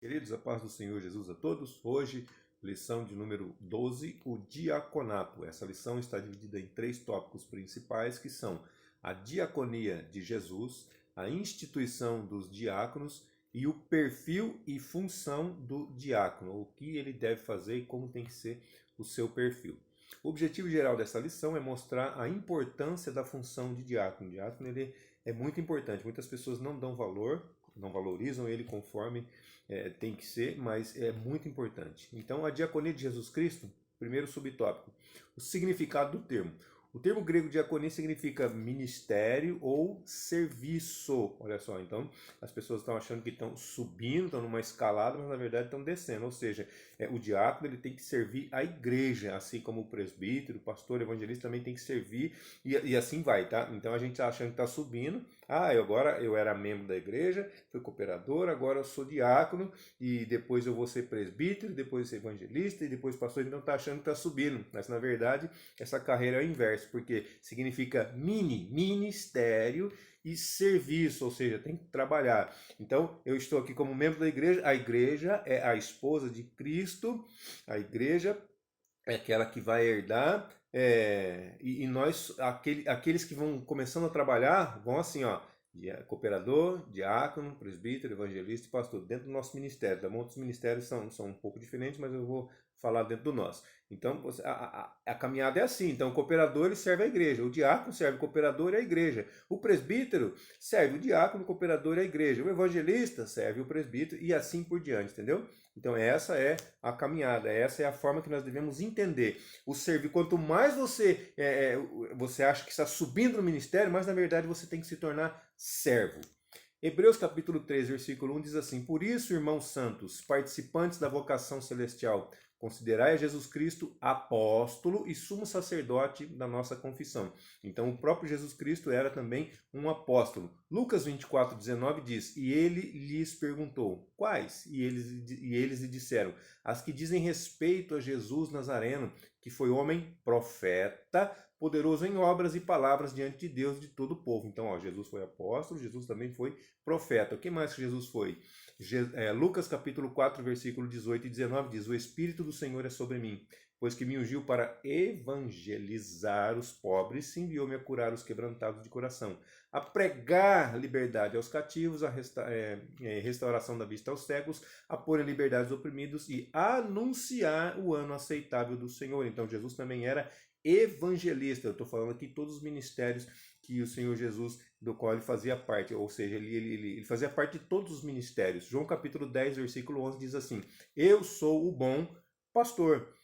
Queridos, a paz do Senhor Jesus a todos. Hoje, lição de número 12, o diaconato. Essa lição está dividida em três tópicos principais, que são a diaconia de Jesus, a instituição dos diáconos e o perfil e função do diácono, o que ele deve fazer e como tem que ser o seu perfil. O objetivo geral dessa lição é mostrar a importância da função de diácono. O diácono ele é muito importante. Muitas pessoas não dão valor, não valorizam ele conforme tem que ser, mas é muito importante. Então, a diaconia de Jesus Cristo, primeiro subtópico, o significado do termo. O termo grego diaconia significa ministério ou serviço. Olha só, então as pessoas estão achando que estão subindo, estão numa escalada, mas na verdade estão descendo. Ou seja, o diácono ele tem que servir a igreja, assim como o presbítero, o pastor, o evangelista também tem que servir e assim vai, tá? Então a gente está achando que está subindo. Agora eu era membro da igreja, fui cooperador, agora eu sou diácono e depois eu vou ser presbítero, depois ser evangelista e depois pastor. Então está achando que está subindo, mas na verdade essa carreira é o inverso, porque significa ministério e serviço, ou seja, tem que trabalhar. Então, eu estou aqui como membro da igreja, a igreja é a esposa de Cristo, a igreja é aquela que vai herdar, e nós, aqueles que vão começando a trabalhar, vão assim, ó, cooperador, diácono, presbítero, evangelista e pastor, dentro do nosso ministério. Tá bom? Outros ministérios são um pouco diferentes, mas eu vou falar dentro do nosso. Então, a caminhada é assim. Então, o cooperador ele serve a igreja, o diácono serve o cooperador e a igreja. O presbítero serve o diácono, o cooperador e a igreja. O evangelista serve o presbítero e assim por diante, entendeu? Então, essa é a caminhada, essa é a forma que nós devemos entender. O servir, quanto mais você acha que está subindo no ministério, mais na verdade você tem que se tornar servo. Hebreus capítulo 3, versículo 1 diz assim: Por isso, irmãos santos, participantes da vocação celestial, considerai a Jesus Cristo apóstolo e sumo sacerdote da nossa confissão. Então, o próprio Jesus Cristo era também um apóstolo. Lucas 24, 19 diz: E ele lhes perguntou, quais? E eles lhe disseram: As que dizem respeito a Jesus Nazareno, que foi homem profeta, poderoso em obras e palavras diante de Deus e de todo o povo. Então, Jesus foi apóstolo, Jesus também foi profeta. O que mais que Jesus foi? Lucas capítulo 4, versículo 18 e 19 diz: O Espírito do Senhor é sobre mim, pois que me ungiu para evangelizar os pobres, e enviou-me a curar os quebrantados de coração, a pregar liberdade aos cativos, a restauração da vista aos cegos, a pôr em liberdade os oprimidos e anunciar o ano aceitável do Senhor. Então, Jesus também era evangelista. Eu estou falando aqui todos os ministérios que o Senhor Jesus, do qual ele fazia parte, ou seja, ele fazia parte de todos os ministérios. João capítulo 10, versículo 11 diz assim: Eu sou o bom pastor.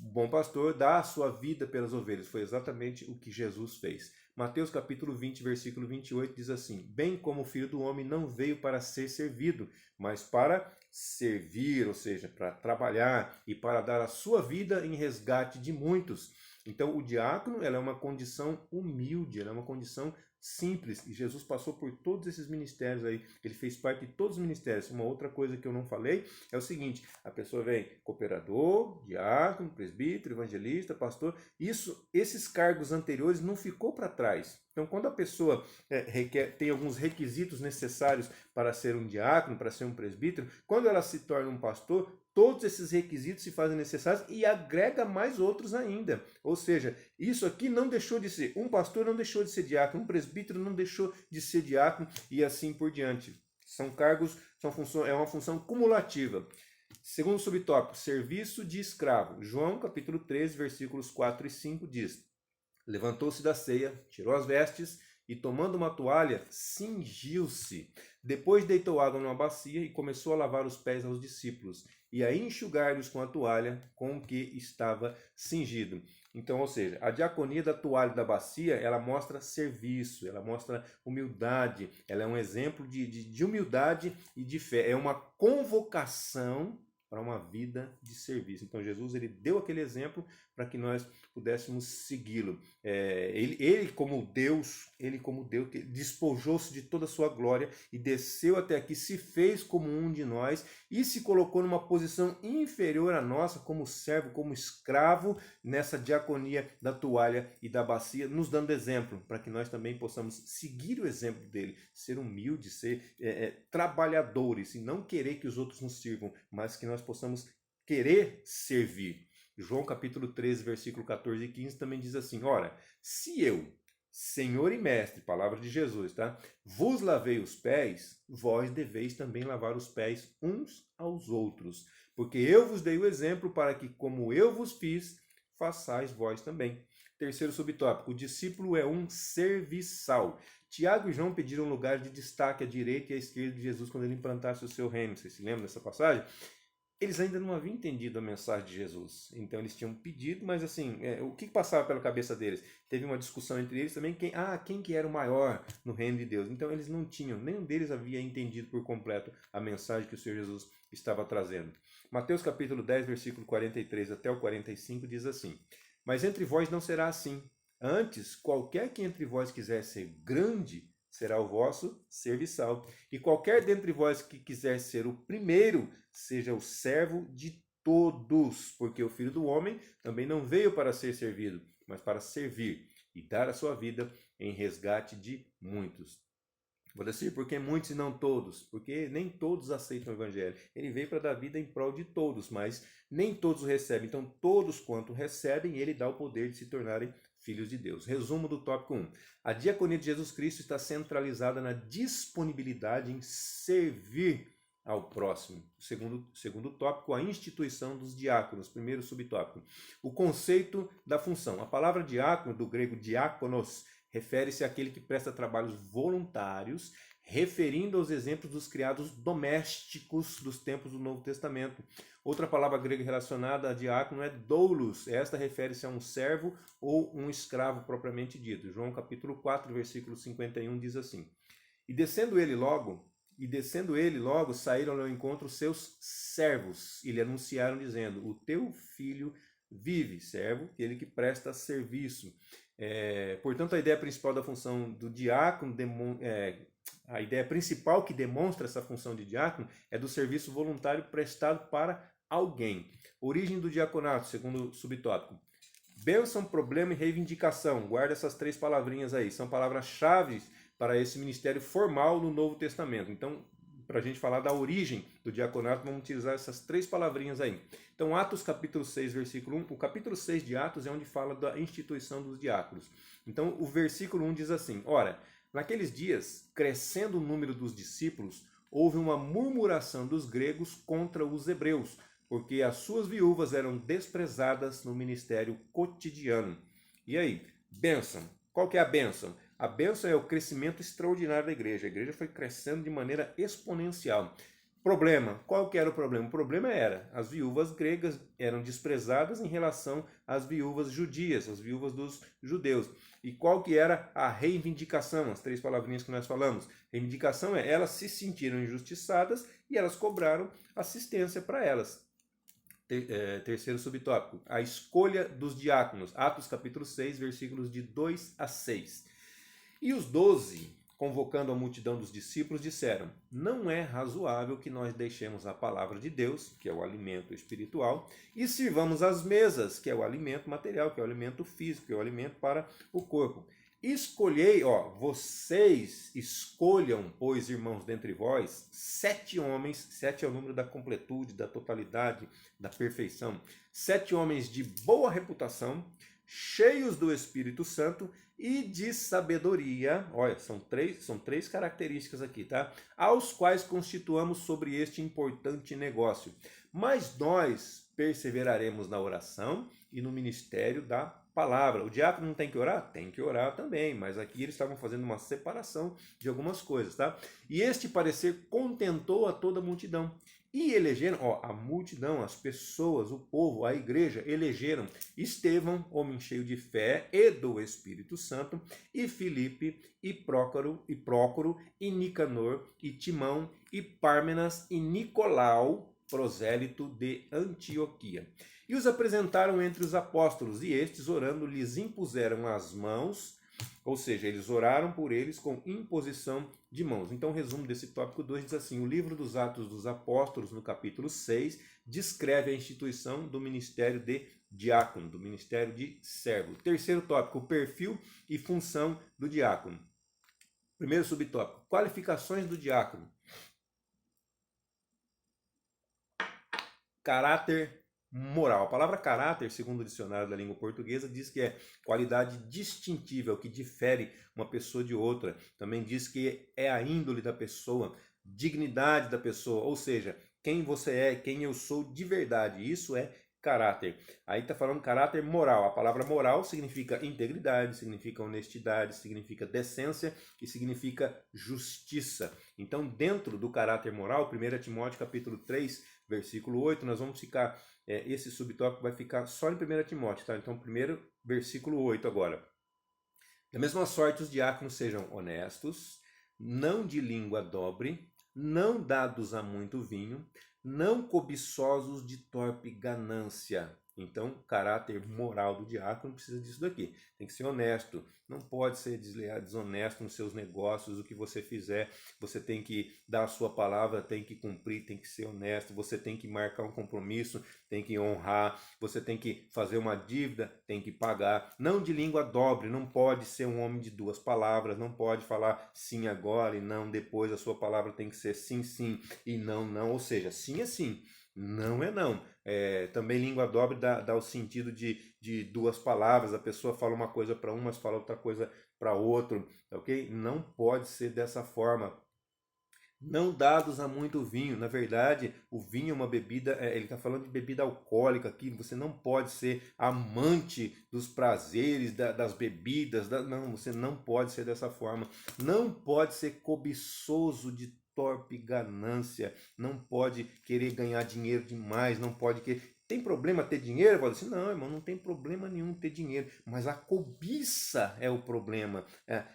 O bom pastor dá a sua vida pelas ovelhas. Foi exatamente o que Jesus fez. Mateus capítulo 20, versículo 28 diz assim: Bem como o Filho do Homem não veio para ser servido, mas para servir, ou seja, para trabalhar e para dar a sua vida em resgate de muitos. Então, o diácono ela é uma condição humilde, ela é uma condição simples. E Jesus passou por todos esses ministérios aí. Ele fez parte de todos os ministérios. Uma outra coisa que eu não falei é o seguinte: a pessoa vem cooperador, diácono, presbítero, evangelista, pastor. Esses cargos anteriores não ficou para trás. Então, quando a pessoa tem alguns requisitos necessários para ser um diácono, para ser um presbítero, quando ela se torna um pastor, todos esses requisitos se fazem necessários e agrega mais outros ainda. Ou seja, isso aqui não deixou de ser, um pastor não deixou de ser diácono, um presbítero não deixou de ser diácono e assim por diante. São cargos, é uma função cumulativa. Segundo subtópico, serviço de escravo. João capítulo 13, versículos 4 e 5 diz: Levantou-se da ceia, tirou as vestes e, tomando uma toalha, cingiu-se. Depois deitou água numa bacia e começou a lavar os pés aos discípulos e a enxugar-lhes com a toalha com que estava cingido. Então, ou seja, a diaconia da toalha e da bacia, ela mostra serviço, ela mostra humildade, ela é um exemplo de humildade e de fé. É uma convocação para uma vida de serviço. Então Jesus ele deu aquele exemplo para que nós pudéssemos segui-lo. Ele como Deus, que despojou-se de toda a sua glória e desceu até aqui, se fez como um de nós e se colocou numa posição inferior à nossa, como servo, como escravo, nessa diaconia da toalha e da bacia, nos dando exemplo, para que nós também possamos seguir o exemplo dele, ser humildes, ser trabalhadores e não querer que os outros nos sirvam, mas que nós possamos querer servir. João capítulo 13, versículo 14 e 15 também diz assim: ora, se eu, Senhor e Mestre, palavra de Jesus, tá? Vos lavei os pés, vós deveis também lavar os pés uns aos outros, porque eu vos dei o exemplo para que, como eu vos fiz, façais vós também. Terceiro subtópico, o discípulo é um serviçal. Tiago e João pediram lugar de destaque à direita e à esquerda de Jesus quando ele implantasse o seu reino. Vocês se lembram dessa passagem? Eles ainda não haviam entendido a mensagem de Jesus. Então eles tinham pedido, mas assim, o que passava pela cabeça deles? Teve uma discussão entre eles também, quem que era o maior no reino de Deus. Então eles não tinham, nenhum deles havia entendido por completo a mensagem que o Senhor Jesus estava trazendo. Mateus capítulo 10, versículo 43 até o 45 diz assim: mas entre vós não será assim. Antes, qualquer que entre vós quiser ser grande, será o vosso serviçal. E qualquer dentre vós que quiser ser o primeiro, seja o servo de todos. Porque o Filho do Homem também não veio para ser servido, mas para servir e dar a sua vida em resgate de muitos. Vou dizer, porque muitos e não todos, porque nem todos aceitam o Evangelho. Ele veio para dar vida em prol de todos, mas nem todos o recebem. Então, todos quanto recebem, ele dá o poder de se tornarem filhos de Deus. Resumo do tópico 1. A diaconia de Jesus Cristo está centralizada na disponibilidade em servir ao próximo. Segundo tópico, a instituição dos diáconos. Primeiro subtópico, o conceito da função. A palavra diácono, do grego diáconos, refere-se àquele que presta trabalhos voluntários, referindo aos exemplos dos criados domésticos dos tempos do Novo Testamento. Outra palavra grega relacionada a diácono é doulos. Esta refere-se a um servo ou um escravo propriamente dito. João capítulo 4, versículo 51 diz assim: E descendo ele logo, saíram ao encontro seus servos e lhe anunciaram dizendo: o teu filho vive, servo, aquele que presta serviço. Portanto, a ideia principal da função do diácono, a ideia principal que demonstra essa função de diácono é do serviço voluntário prestado para alguém. Origem do diaconato, segundo subtópico. Bênção, problema e reivindicação. Guarda essas três palavrinhas aí. São palavras-chave para esse ministério formal no Novo Testamento. Então, para a gente falar da origem do diaconato, vamos utilizar essas três palavrinhas aí. Então, Atos capítulo 6, versículo 1. O capítulo 6 de Atos é onde fala da instituição dos diáconos. Então, o versículo 1 diz assim: ora, naqueles dias, crescendo o número dos discípulos, houve uma murmuração dos gregos contra os hebreus, porque as suas viúvas eram desprezadas no ministério cotidiano. E aí, bênção. Qual que é a bênção? A bênção é o crescimento extraordinário da igreja. A igreja foi crescendo de maneira exponencial. Problema. Qual que era o problema? O problema era, as viúvas gregas eram desprezadas em relação às viúvas judias, as viúvas dos judeus. E qual que era a reivindicação? As três palavrinhas que nós falamos. Reivindicação é, elas se sentiram injustiçadas e elas cobraram assistência para elas. Terceiro subtópico, a escolha dos diáconos. Atos capítulo 6, versículos de 2 a 6. E os 12, convocando a multidão dos discípulos, disseram: não é razoável que nós deixemos a palavra de Deus, que é o alimento espiritual, e sirvamos as mesas, que é o alimento material, que é o alimento físico, que é o alimento para o corpo. Escolhei, vocês escolham, pois, irmãos, dentre vós, 7 homens, 7 é o número da completude, da totalidade, da perfeição, 7 homens de boa reputação, cheios do Espírito Santo e de sabedoria. Olha, são três características aqui, tá? Aos quais constituamos sobre este importante negócio. Mas nós perseveraremos na oração e no ministério da palavra. O diácono não tem que orar? Tem que orar também, mas aqui eles estavam fazendo uma separação de algumas coisas, tá? E este parecer contentou a toda a multidão. E elegeram, a multidão, as pessoas, o povo, a igreja, elegeram Estevão, homem cheio de fé e do Espírito Santo, e Filipe, e Prócoro, e Nicanor, e Timão, e Pármenas, e Nicolau, prosélito de Antioquia. E os apresentaram entre os apóstolos, e estes, orando, lhes impuseram as mãos, ou seja, eles oraram por eles com imposição de mãos. Então, o resumo desse tópico 2 diz assim: o livro dos Atos dos Apóstolos, no capítulo 6, descreve a instituição do ministério de diácono, do ministério de servo. Terceiro tópico, o perfil e função do diácono. Primeiro subtópico, qualificações do diácono. Caráter moral. A palavra caráter, segundo o dicionário da língua portuguesa, diz que é qualidade distintiva, o que difere uma pessoa de outra. Também diz que é a índole da pessoa, dignidade da pessoa, ou seja, quem você é, quem eu sou de verdade. Isso é caráter. Aí está falando caráter moral. A palavra moral significa integridade, significa honestidade, significa decência e significa justiça. Então, dentro do caráter moral, 1 Timóteo capítulo 3, versículo 8, nós vamos ficar, esse subtópico vai ficar só em 1 Timóteo, tá? Então, primeiro, versículo 8 agora. Da mesma sorte, os diáconos sejam honestos, não de língua dobre, não dados a muito vinho, não cobiçosos de torpe ganância. Então, caráter moral do diácono precisa disso daqui. Tem que ser honesto. Não pode ser desleal, desonesto nos seus negócios. O que você fizer, você tem que dar a sua palavra, tem que cumprir, tem que ser honesto. Você tem que marcar um compromisso, tem que honrar. Você tem que fazer uma dívida, tem que pagar. Não de língua dobre, não pode ser um homem de duas palavras. Não pode falar sim agora e não depois. A sua palavra tem que ser sim, sim e não, não. Ou seja, sim é sim, não é não. Também língua dobre dá o sentido de duas palavras, a pessoa fala uma coisa para um, mas fala outra coisa para outro, ok? Não pode ser dessa forma. Não dados a muito vinho. Na verdade, o vinho é uma bebida, ele está falando de bebida alcoólica aqui. Você não pode ser amante dos prazeres, das bebidas. Não, você não pode ser dessa forma. Não pode ser cobiçoso de torpe ganância. Não pode querer ganhar dinheiro demais. Não pode querer. Tem problema ter dinheiro? Eu falo assim, não, irmão, não tem problema nenhum ter dinheiro, mas a cobiça é o problema.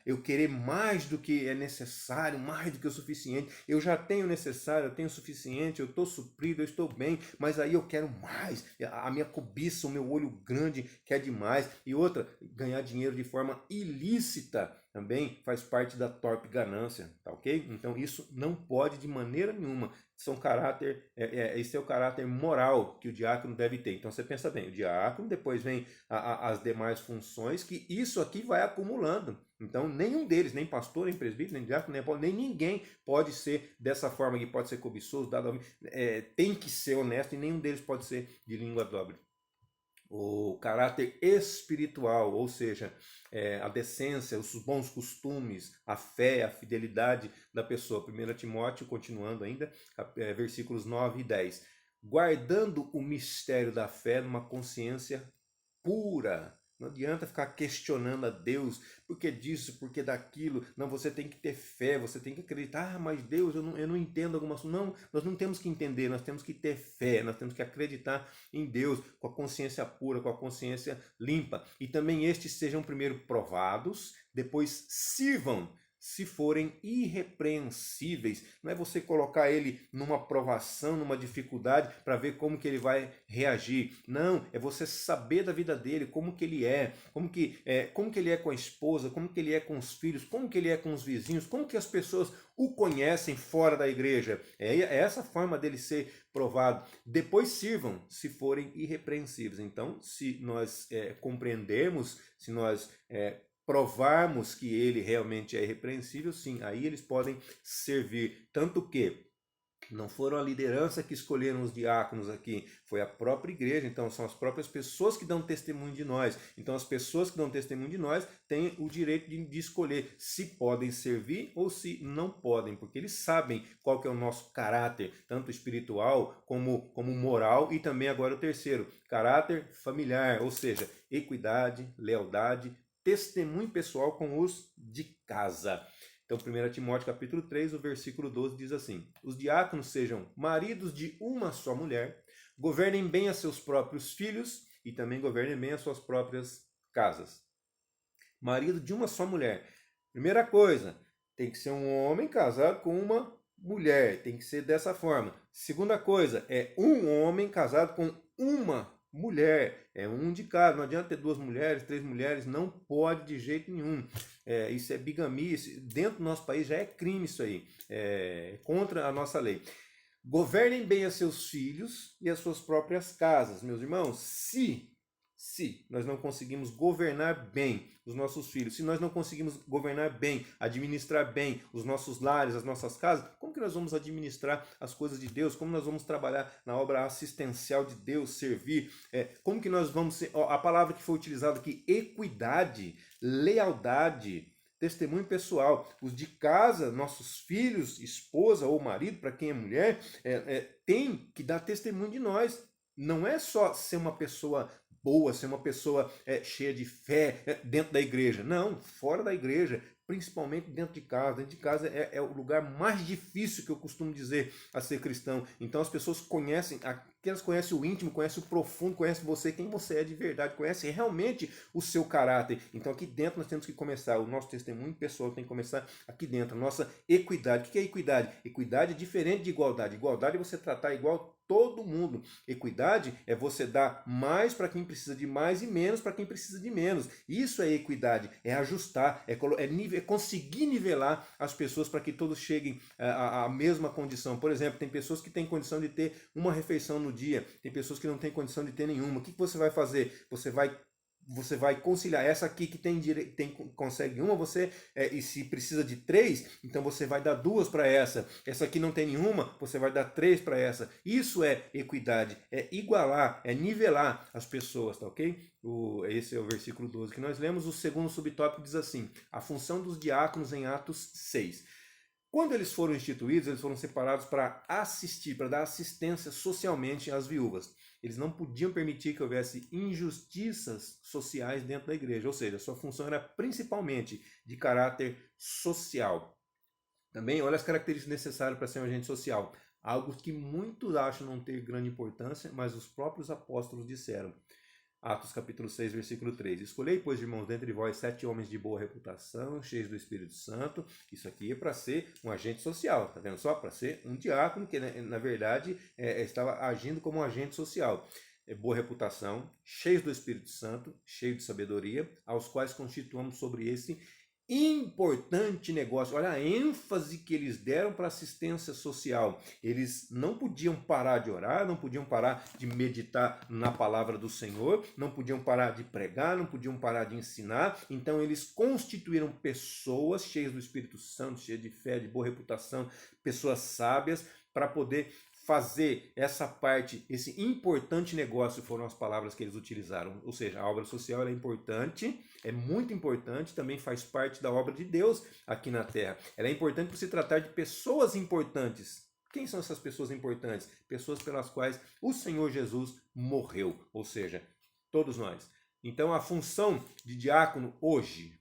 Eu querer mais do que é necessário, mais do que o suficiente. Eu já tenho o necessário, eu tenho o suficiente, eu estou suprido, eu estou bem, mas aí eu quero mais. A minha cobiça, o meu olho grande quer demais. E outra, ganhar dinheiro de forma ilícita também faz parte da torpe ganância, tá ok? Então isso não pode de maneira nenhuma. Esse é o caráter moral que o diácono deve ter. Então você pensa bem, o diácono, depois vem as demais funções, que isso aqui vai acumulando. Então nenhum deles, nem pastor, nem presbítero, nem diácono, nem ninguém pode ser dessa forma, que pode ser cobiçoso, tem que ser honesto, e nenhum deles pode ser de língua dobre. O caráter espiritual, ou seja, a decência, os bons costumes, a fé, a fidelidade da pessoa. 1 Timóteo, continuando ainda, versículos 9 e 10. Guardando o mistério da fé numa consciência pura. Não adianta ficar questionando a Deus, por que disso, por que daquilo. Não, você tem que ter fé, você tem que acreditar. Ah, mas Deus, eu não entendo algumas coisas. Não, nós não temos que entender, nós temos que ter fé, nós temos que acreditar em Deus, com a consciência pura, com a consciência limpa. E também estes sejam primeiro provados, depois sirvam, se forem irrepreensíveis. Não é você colocar ele numa provação, numa dificuldade, para ver como que ele vai reagir. Não, é você saber da vida dele, como que ele é, como que ele é com a esposa, como que ele é com os filhos, como que ele é com os vizinhos, como que as pessoas o conhecem fora da igreja. É essa forma dele ser provado. Depois sirvam, se forem irrepreensíveis. Então, se nós compreendermos, se nós provarmos que ele realmente é irrepreensível, sim, aí eles podem servir. Tanto que não foram a liderança que escolheram os diáconos aqui, foi a própria igreja. Então são as próprias pessoas que dão testemunho de nós. Então as pessoas que dão testemunho de nós têm o direito de escolher se podem servir ou se não podem, porque eles sabem qual que é o nosso caráter, tanto espiritual como moral, e também agora o terceiro, caráter familiar, ou seja, equidade, lealdade, testemunho pessoal com os de casa. Então, 1 Timóteo capítulo 3, o versículo 12 diz assim: os diáconos sejam maridos de uma só mulher, governem bem a seus próprios filhos e também governem bem as suas próprias casas. Marido de uma só mulher. Primeira coisa, tem que ser um homem casado com uma mulher, tem que ser dessa forma. Segunda coisa, é um homem casado com uma mulher, é um de cada, não adianta ter 2 mulheres, 3 mulheres, não pode de jeito nenhum. Isso é bigamia, dentro do nosso país já é crime isso aí, é contra a nossa lei. Governem bem a seus filhos e as suas próprias casas, meus irmãos. Se nós não conseguimos governar bem os nossos filhos, se nós não conseguimos governar bem, administrar bem os nossos lares, as nossas casas, como que nós vamos administrar as coisas de Deus? Como nós vamos trabalhar na obra assistencial de Deus, servir? Como que nós vamos ser... a palavra que foi utilizada aqui, equidade, lealdade, testemunho pessoal. Os de casa, nossos filhos, esposa ou marido, para quem é mulher, tem que dar testemunho de nós. Não é só ser uma pessoa boa, ser uma pessoa cheia de fé dentro da igreja. Não, fora da igreja, principalmente dentro de casa. Dentro de casa é o lugar mais difícil que eu costumo dizer a ser cristão. Então as pessoas conhecem, elas conhecem o íntimo, conhecem o profundo, conhecem você, quem você é de verdade, conhecem realmente o seu caráter. Então aqui dentro nós temos que começar, o nosso testemunho pessoal tem que começar aqui dentro, a nossa equidade. O que é equidade? Equidade é diferente de igualdade. Igualdade é você tratar igual todo mundo. Equidade é você dar mais para quem precisa de mais e menos para quem precisa de menos. Isso é equidade, é ajustar, é conseguir nivelar as pessoas para que todos cheguem à mesma condição. Por exemplo, tem pessoas que têm condição de ter uma refeição no dia, tem pessoas que não têm condição de ter nenhuma. O que você vai fazer? Você vai conciliar essa aqui que consegue uma, e se precisa de 3, então você vai dar 2 para essa. Essa aqui não tem nenhuma, você vai dar 3 para essa. Isso é equidade, é igualar, é nivelar as pessoas, tá ok? Esse é o versículo 12 que nós lemos. O segundo subtópico diz assim: a função dos diáconos em Atos 6. Quando eles foram instituídos, eles foram separados para assistir, para dar assistência socialmente às viúvas. Eles não podiam permitir que houvesse injustiças sociais dentro da igreja, ou seja, a sua função era principalmente de caráter social. Também, olha as características necessárias para ser um agente social. Algo que muitos acham não ter grande importância, mas os próprios apóstolos disseram. Atos capítulo 6, versículo 3. Escolhei, pois, irmãos, dentre vós 7 homens de boa reputação, cheios do Espírito Santo. Isso aqui é para ser um agente social, tá vendo só? Para ser um diácono, que na verdade estava agindo como um agente social. Boa reputação, cheios do Espírito Santo, cheios de sabedoria, aos quais constituamos sobre esse importante negócio. Olha a ênfase que eles deram para a assistência social. Eles não podiam parar de orar, não podiam parar de meditar na palavra do Senhor, não podiam parar de pregar, não podiam parar de ensinar. Então eles constituíram pessoas cheias do Espírito Santo, cheias de fé, de boa reputação, pessoas sábias, para poder fazer essa parte, esse importante negócio, foram as palavras que eles utilizaram. Ou seja, a obra social é importante, é muito importante, também faz parte da obra de Deus aqui na Terra. Ela é importante por se tratar de pessoas importantes. Quem são essas pessoas importantes? Pessoas pelas quais o Senhor Jesus morreu, ou seja, todos nós. Então a função de diácono hoje,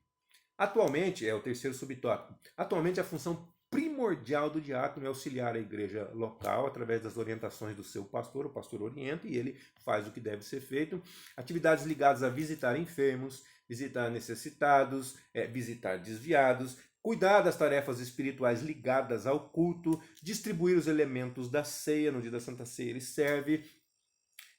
atualmente, é o terceiro subtópico, atualmente a função primordial do diácono é auxiliar a igreja local através das orientações do seu pastor, o pastor orienta e ele faz o que deve ser feito. Atividades ligadas a visitar enfermos, visitar necessitados, visitar desviados, cuidar das tarefas espirituais ligadas ao culto, distribuir os elementos da ceia, no dia da Santa Ceia ele serve,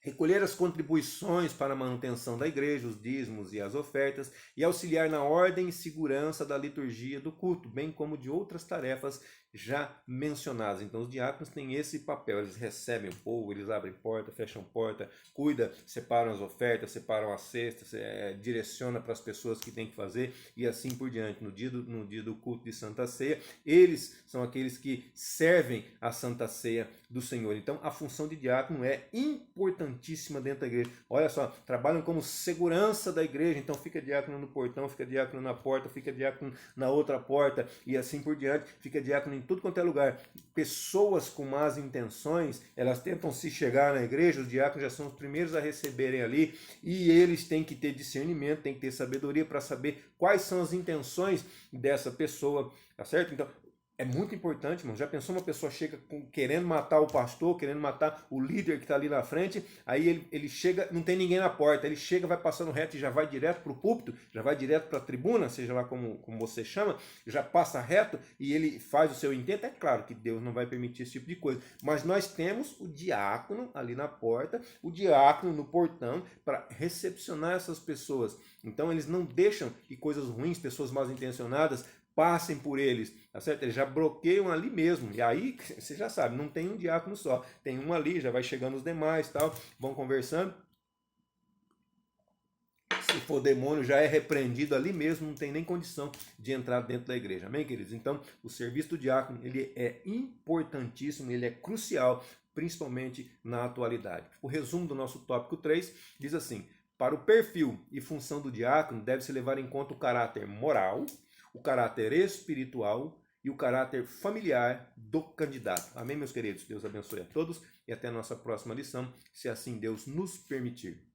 recolher as contribuições para a manutenção da igreja, os dízimos e as ofertas, e auxiliar na ordem e segurança da liturgia do culto, bem como de outras tarefas já mencionadas. Então os diáconos têm esse papel, eles recebem o povo, eles abrem porta, fecham porta, cuidam, separam as ofertas, separam as cestas, direciona para as pessoas que tem que fazer e assim por diante. No dia do culto de Santa Ceia, eles são aqueles que servem a Santa Ceia do Senhor. Então a função de diácono é importantíssima dentro da igreja. Olha só, trabalham como segurança da igreja, então fica diácono no portão, fica diácono na porta, fica diácono na outra porta e assim por diante, fica diácono em tudo quanto é lugar. Pessoas com más intenções, elas tentam se chegar na igreja, os diáconos já são os primeiros a receberem ali e eles têm que ter discernimento, têm que ter sabedoria para saber quais são as intenções dessa pessoa, tá certo? Então, É muito importante, irmão. Já pensou uma pessoa chega querendo matar o pastor, querendo matar o líder que está ali na frente, aí ele chega, não tem ninguém na porta, ele chega, vai passando reto e já vai direto para o púlpito, já vai direto para a tribuna, seja lá como você chama, já passa reto e ele faz o seu intento. É claro que Deus não vai permitir esse tipo de coisa, mas nós temos o diácono ali na porta, o diácono no portão, para recepcionar essas pessoas. Então eles não deixam que coisas ruins, pessoas mal intencionadas, passem por eles, tá certo? Eles já bloqueiam ali mesmo. E aí, você já sabe, não tem um diácono só. Tem um ali, já vai chegando os demais, tal, vão conversando. Se for demônio, já é repreendido ali mesmo, não tem nem condição de entrar dentro da igreja. Amém, queridos? Então, o serviço do diácono, ele é importantíssimo, ele é crucial, principalmente na atualidade. O resumo do nosso tópico 3 diz assim: para o perfil e função do diácono, deve-se levar em conta o caráter moral, o caráter espiritual e o caráter familiar do candidato. Amém, meus queridos? Deus abençoe a todos e até a nossa próxima lição, se assim Deus nos permitir.